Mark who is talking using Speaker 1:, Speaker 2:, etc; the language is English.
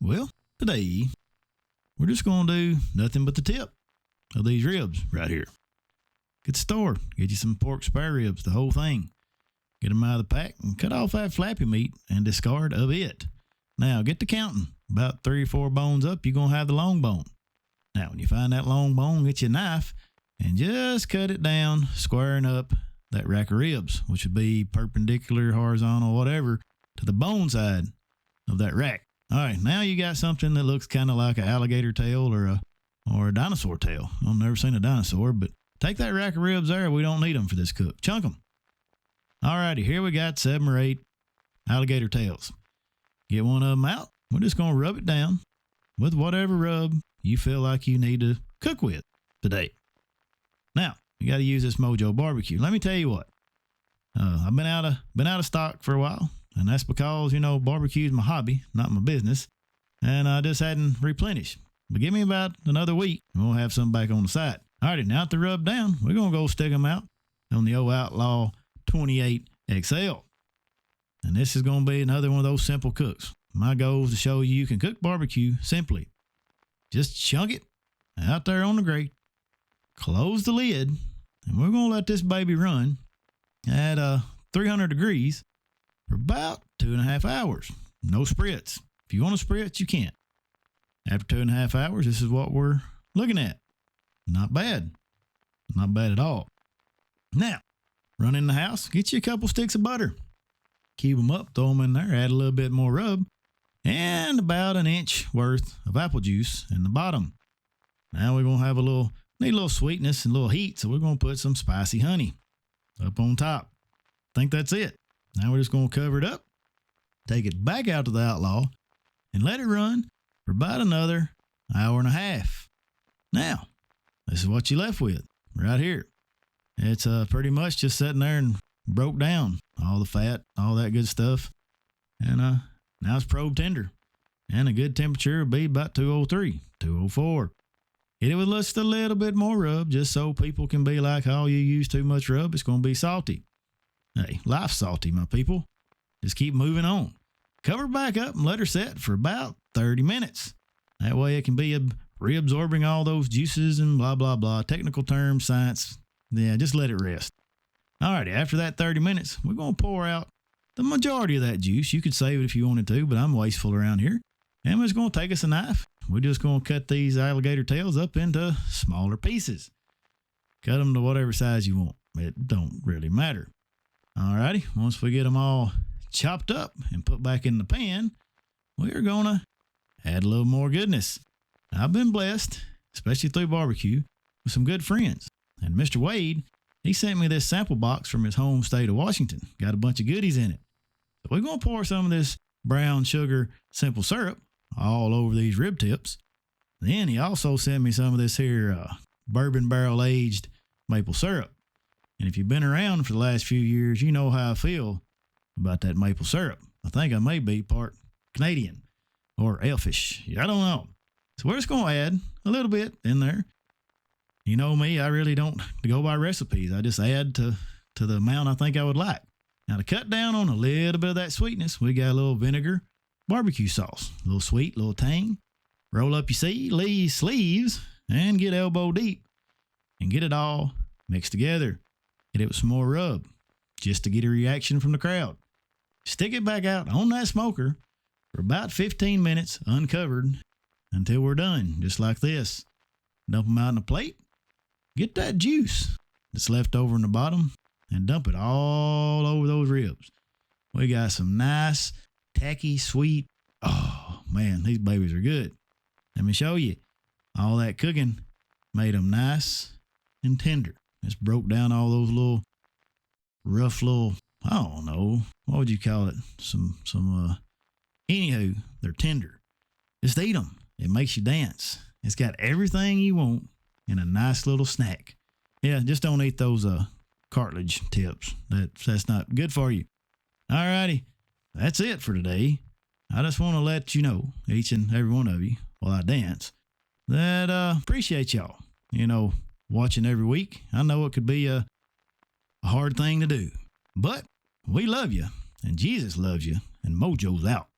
Speaker 1: Well, today we're just going to do nothing but the tip of these ribs right here. Get the store, get you some pork spare ribs, the whole thing. Get them out of the pack and cut off that flappy meat and discard of it. Now get to counting. About 3 or 4 bones up, you're going to have the long bone. Now when you find that long bone, get your knife and just cut it down, squaring up that rack of ribs, which would be perpendicular, horizontal, whatever, to the bone side of that rack. All right, now you got something that looks kind of like an alligator tail or a dinosaur tail. I've never seen a dinosaur, but take that rack of ribs there. We don't need them for this cook. Chunk them. All righty, here we got 7 or 8 alligator tails. Get one of them out. We're just going to rub it down with whatever rub you feel like you need to cook with today. Now, you got to use this Mojo barbecue. Let me tell you what. I've been out of stock for a while, and that's because, barbecue is my hobby, not my business, and I just hadn't replenished. But give me about another week, and we'll have some back on the side. All righty, now to rub down, we're going to go stick them out on the old Outlaw 28 XL. And this is going to be another one of those simple cooks. My goal is to show you can cook barbecue simply. Just chunk it out there on the grate, close the lid, and we're going to let this baby run at 300 degrees for about 2.5 hours. No spritz. If you want to spritz, you can. After 2.5 hours, this is what we're looking at. Not bad. Not bad at all. Now, run in the house, get you a couple sticks of butter. Cube them up, throw them in there, add a little bit more rub, and about 1 inch worth of apple juice in the bottom. Now we're going to have need a little sweetness and a little heat, so we're going to put some spicy honey up on top. I think that's it. Now we're just going to cover it up, take it back out to the Outlaw, and let it run for about another 1.5 hours. Now, this is what you're left with right here. It's pretty much just sitting there and broke down all the fat, all that good stuff. And now it's probe tender. And a good temperature would be about 203, 204. Hit it with just a little bit more rub, just so people can be like, oh, you use too much rub, it's going to be salty. Hey, life's salty, my people. Just keep moving on. Cover back up and let her set for about 30 minutes. That way it can be reabsorbing all those juices and blah, blah, blah. Technical terms, science. Yeah, just let it rest. Alrighty, after that 30 minutes, we're going to pour out the majority of that juice. You could save it if you wanted to, but I'm wasteful around here. And we're just going to take us a knife. We're just going to cut these alligator tails up into smaller pieces. Cut them to whatever size you want. It don't really matter. Alrighty, once we get them all chopped up and put back in the pan, we're going to add a little more goodness. I've been blessed, especially through barbecue, with some good friends. And Mr. Wade, he sent me this sample box from his home state of Washington. Got a bunch of goodies in it. So we're going to pour some of this brown sugar simple syrup all over these rib tips. Then he also sent me some of this here bourbon barrel aged maple syrup. And if you've been around for the last few years, you know how I feel about that maple syrup. I think I may be part Canadian or elfish. I don't know. So we're just going to add a little bit in there. You know me, I really don't go by recipes. I just add to the amount I think I would like. Now to cut down on a little bit of that sweetness, we got a little vinegar barbecue sauce. A little sweet, a little tang. Roll up your sleeves and get elbow deep and get it all mixed together. Hit it with some more rub just to get a reaction from the crowd. Stick it back out on that smoker for about 15 minutes uncovered until we're done, just like this. Dump them out in a plate. Get that juice that's left over in the bottom and dump it all over those ribs. We got some nice, tacky, sweet. Oh, man, these babies are good. Let me show you. All that cooking made them nice and tender. Just broke down all those little rough little, I don't know, what would you call it? Anywho, they're tender. Just eat them. It makes you dance. It's got everything you want in a nice little snack. Yeah, just don't eat those cartilage tips. That's not good for you. Alrighty, that's it for today. I just want to let you know, each and every one of you, while I dance, that appreciate y'all, watching every week. I know it could be a hard thing to do, but we love you, and Jesus loves you, and Mojo's out.